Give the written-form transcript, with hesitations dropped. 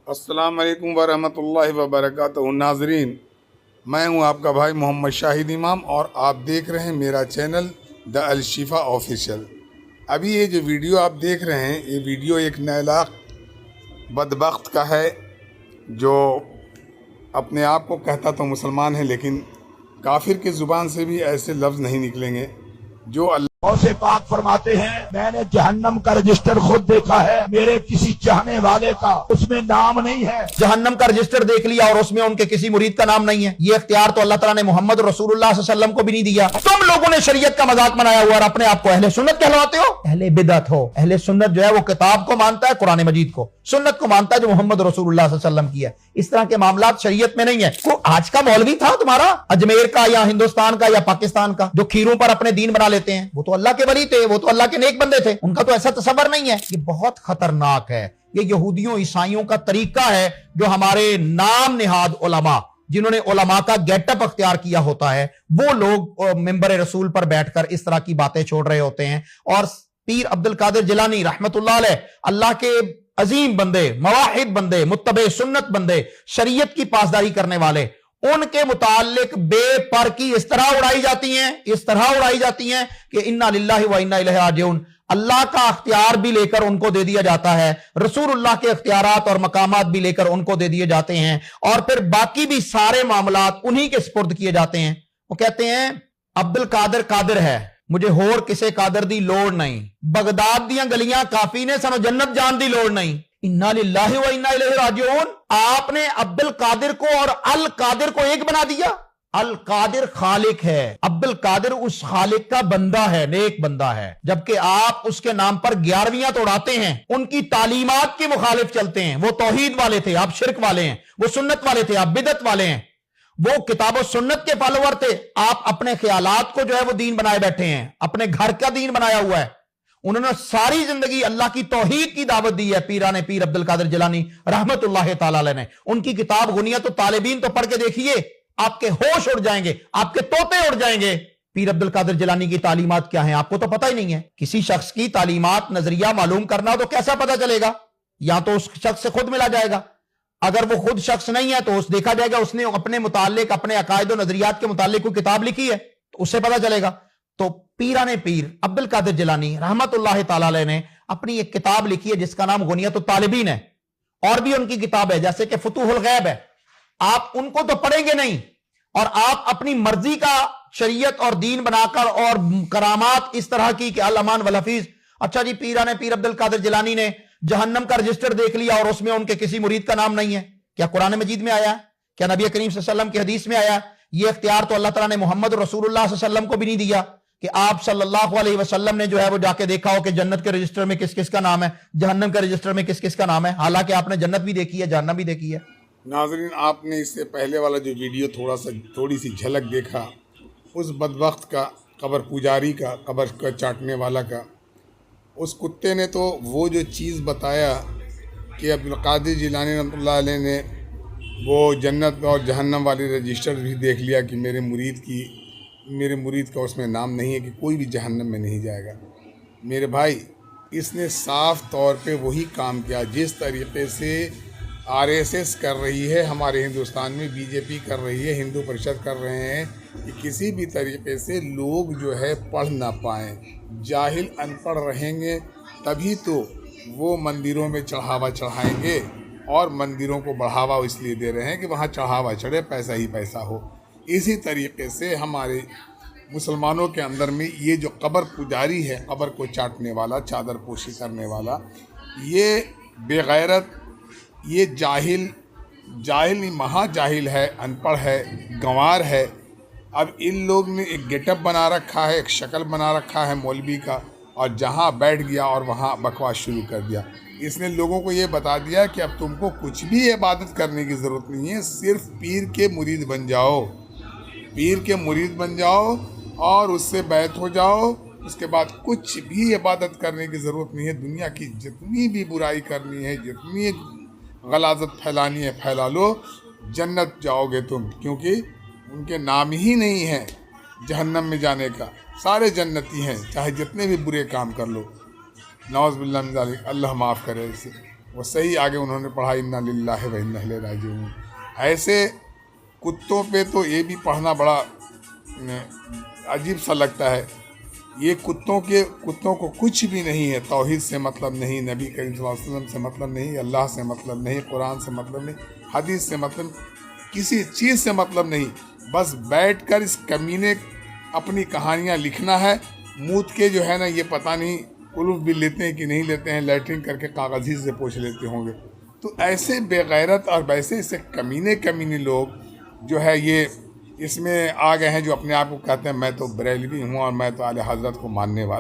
السلام علیکم ورحمۃ اللہ وبرکاتہ۔ ناظرین، میں ہوں آپ کا بھائی محمد شاہد امام اور آپ دیکھ رہے ہیں میرا چینل دا الشفا آفیشیل۔ ابھی یہ جو ویڈیو آپ دیکھ رہے ہیں، یہ ویڈیو ایک نیلاق بدبخت کا ہے جو اپنے آپ کو کہتا تو مسلمان ہے، لیکن کافر کی زبان سے بھی ایسے لفظ نہیں نکلیں گے جو اللہ غوث پاک فرماتے ہیں میں نے جہنم کا رجسٹر خود دیکھا ہے، میرے کسی چاہنے والے کا اس میں نام نہیں ہے۔ جہنم کا رجسٹر دیکھ لیا اور اس میں ان کے کسی مرید کا نام نہیں ہے۔ یہ اختیار تو اللہ تعالیٰ نے محمد رسول اللہ صلی اللہ علیہ وسلم کو بھی نہیں دیا۔ تم لوگوں نے شریعت کا مذاق بنایا ہوا اور اپنے آپ کو اہل سنت کہلواتے ہو۔ اہل بدعت ہو۔ اہل سنت جو ہے وہ کتاب کو مانتا ہے، قرآن مجید کو، سنت کو مانتا ہے جو محمد رسول اللہ صلی اللہ علیہ وسلم کی ہے۔ اس طرح کے معاملات شریعت میں نہیں ہے۔ کوئی آج کا مولوی تھا تمہارا اجمیر کا یا ہندوستان کا یا پاکستان کا جو کھیروں پر اپنے دین بنا لیتے ہیں، وہ تو اللہ کے ولی تھے، وہ تو اللہ کے نیک بندے تھے، ان کا تو ایسا تصور نہیں ہے۔ یہ بہت خطرناک ہے۔ یہ یہودیوں عیسائیوں کا طریقہ ہے جو ہمارے نام نہاد علماء، جنہوں نے علماء کا گیٹ اپ اختیار کیا ہوتا ہے، وہ لوگ منبر رسول پر بیٹھ کر اس طرح کی باتیں چھوڑ رہے ہوتے ہیں۔ اور پیر عبد القادر جیلانی رحمت اللہ علیہ، اللہ کے عظیم بندے، موحد بندے، متبع سنت بندے، شریعت کی پاسداری کرنے والے، ان کے متعلق بے پر کی اس طرح اڑائی جاتی ہیں کہ انا للہ و انا الیہ راجعون۔ اللہ کا اختیار بھی لے کر ان کو دے دیا جاتا ہے، رسول اللہ کے اختیارات اور مقامات بھی لے کر ان کو دے دیے جاتے ہیں، اور پھر باقی بھی سارے معاملات انہی کے سپرد کیے جاتے ہیں۔ وہ کہتے ہیں عبد القادر قادر ہے، مجھے ہور کسے قادر دی لوڑ نہیں، بغداد دیاں گلیاں کافی نے، سانو جنت جان دی لوڑ نہیں۔ انا للہ و انا الیہ راجعون۔ آپ نے عبد القادر کو اور القادر کو ایک بنا دیا۔ القادر خالق ہے، عبد القادر اس خالق کا بندہ ہے، نیک بندہ ہے، جبکہ آپ اس کے نام پر 11ویاں توڑاتے ہیں، ان کی تعلیمات کے مخالف چلتے ہیں۔ وہ توحید والے تھے، آپ شرک والے ہیں، وہ سنت والے تھے، آپ بدعت والے ہیں، وہ کتاب و سنت کے فالوور تھے، آپ اپنے خیالات کو جو ہے وہ دین بنائے بیٹھے ہیں، اپنے گھر کا دین بنایا ہوا ہے۔ انہوں نے ساری زندگی اللہ کی توحید کی دعوت دی ہے۔ پیران پیر عبد القادر جیلانی رحمت اللہ تعالی علیہ نے ان کی کتاب غنیت الطالبین تو پڑھ کے دیکھیے، آپ کے ہوش اڑ جائیں گے، آپ کے طوطے اڑ جائیں گے۔ پیر عبد القادر جیلانی کی تعلیمات کیا ہیں آپ کو تو پتہ ہی نہیں ہے۔ کسی شخص کی تعلیمات نظریہ معلوم کرنا ہو تو کیسا پتہ چلے گا؟ یا تو اس شخص سے خود ملا جائے گا، اگر وہ خود شخص نہیں ہے تو اس دیکھا جائے گا اس نے اپنے متعلق، اپنے عقائد و نظریات کے متعلق کوئی کتاب لکھی ہے تو اس سے پتہ چلے گا۔ تو پیران پیر عبد القادر جیلانی رحمت اللہ تعالی علیہ نے اپنی ایک کتاب لکھی ہے جس کا نام غنیت الطالبین ہے، اور بھی ان کی کتاب ہے جیسے کہ فتوح الغیب ہے۔ آپ ان کو تو پڑھیں گے نہیں، اور آپ اپنی مرضی کا شریعت اور دین بنا کر اور کرامات اس طرح کی کہ الامان والحفیظ۔ اچھا جی، پیران پیر عبد القادر جیلانی نے جہنم کا رجسٹر دیکھ لیا اور اس میں ان کے کسی مرید کا نام نہیں ہے۔ کیا قرآن مجید میں آیا؟ کیا نبی کریم صلی اللہ علیہ وسلم کی حدیث میں آیا؟ یہ اختیار تو اللہ تعالیٰ نے محمد رسول اللہ صلی اللہ علیہ وسلم کو بھی نہیں دیا کہ آپ صلی اللہ علیہ وسلم نے جو ہے وہ جا کے دیکھا ہو کہ جنت کے رجسٹر میں کس کس کا نام ہے، جہنم کے رجسٹر میں کس کس کا نام ہے، حالانکہ آپ نے جنت بھی دیکھی ہے، جہنم بھی دیکھی ہے۔ ناظرین، آپ نے اس سے پہلے والا جو ویڈیو تھوڑی سی جھلک دیکھا، اس بدبخت کا، قبر پجاری کا، قبر کا چاٹنے والا کا، اس کتے نے تو وہ جو چیز بتایا کہ عبد القادر جیلانی رحمۃ اللہ علیہ نے وہ جنت اور جہنم والی رجسٹر بھی دیکھ لیا کہ میرے مرید کا اس میں نام نہیں ہے، کہ کوئی بھی جہنم میں نہیں جائے گا۔ میرے بھائی، اس نے صاف طور پہ وہی کام کیا جس طریقے سے RSS کر رہی ہے ہمارے ہندوستان میں، BJP کر رہی ہے، ہندو پریشد کر رہے ہیں، کہ کسی بھی طریقے سے لوگ جو ہے پڑھ نہ پائیں، جاہل ان پڑھ رہیں گے، تبھی تو وہ مندروں میں چڑھاوا چڑھائیں گے، اور مندروں کو بڑھاوا اس لیے دے رہے ہیں کہ وہاں چڑھاوا چڑھے، پیسہ ہی پیسہ ہو۔ اسی طریقے سے ہمارے مسلمانوں کے اندر میں یہ جو قبر پجاری ہے، قبر کو چاٹنے والا، چادر پوشی کرنے والا، یہ بے غیرت، یہ جاہل نہیں، مہا جاہل ہے، ان پڑھ ہے، گنوار ہے۔ اب ان لوگ نے ایک گیٹ اپ بنا رکھا ہے، ایک شکل بنا رکھا ہے مولوی کا، اور جہاں بیٹھ گیا اور وہاں بکواس شروع کر دیا۔ اس نے لوگوں کو یہ بتا دیا کہ اب تم کو کچھ بھی عبادت کرنے کی ضرورت نہیں ہے، صرف پیر کے مرید بن جاؤ، پیر کے مرید بن جاؤ اور اس سے بیعت ہو جاؤ، اس کے بعد کچھ بھی عبادت کرنے کی ضرورت نہیں ہے۔ دنیا کی جتنی بھی برائی کرنی ہے، جتنی غلاظت پھیلانی ہے پھیلا لو، جنت جاؤ گے تم، کیونکہ ان کے نام ہی نہیں ہے جہنم میں جانے کا، سارے جنتی ہیں، چاہے جتنے بھی برے کام کر لو۔ نعوذ باللہ من ذالک، اللہ معاف کرے اسے۔ وہ صحیح آگے انہوں نے پڑھا انا للہ و انا الیہ راجعون. ایسے کتوں پہ تو یہ بھی پڑھنا بڑا عجیب سا لگتا ہے. یہ کتوں کو کچھ بھی نہیں ہے، توحید سے مطلب نہیں، نبی کریم صلی اللہ علیہ وسلم سے مطلب نہیں، اللہ سے مطلب نہیں، قرآن سے مطلب نہیں، حدیث سے مطلب، کسی چیز سے مطلب نہیں. بس بیٹھ کر اس کمینے اپنی کہانیاں لکھنا ہے. موت کے جو ہے نا یہ پتہ نہیں قلوب بھی لیتے ہیں کہ نہیں لیتے ہیں، لیٹرنگ کر کے کاغذی سے پوچھ لیتے ہوں گے. تو ایسے بے غیرت اور ایسے کمینے لوگ جو ہے یہ اس میں آ گئے ہیں، جو اپنے آپ کو کہتے ہیں میں تو بریلوی ہوں اور میں تو اعلی حضرت کو ماننے والا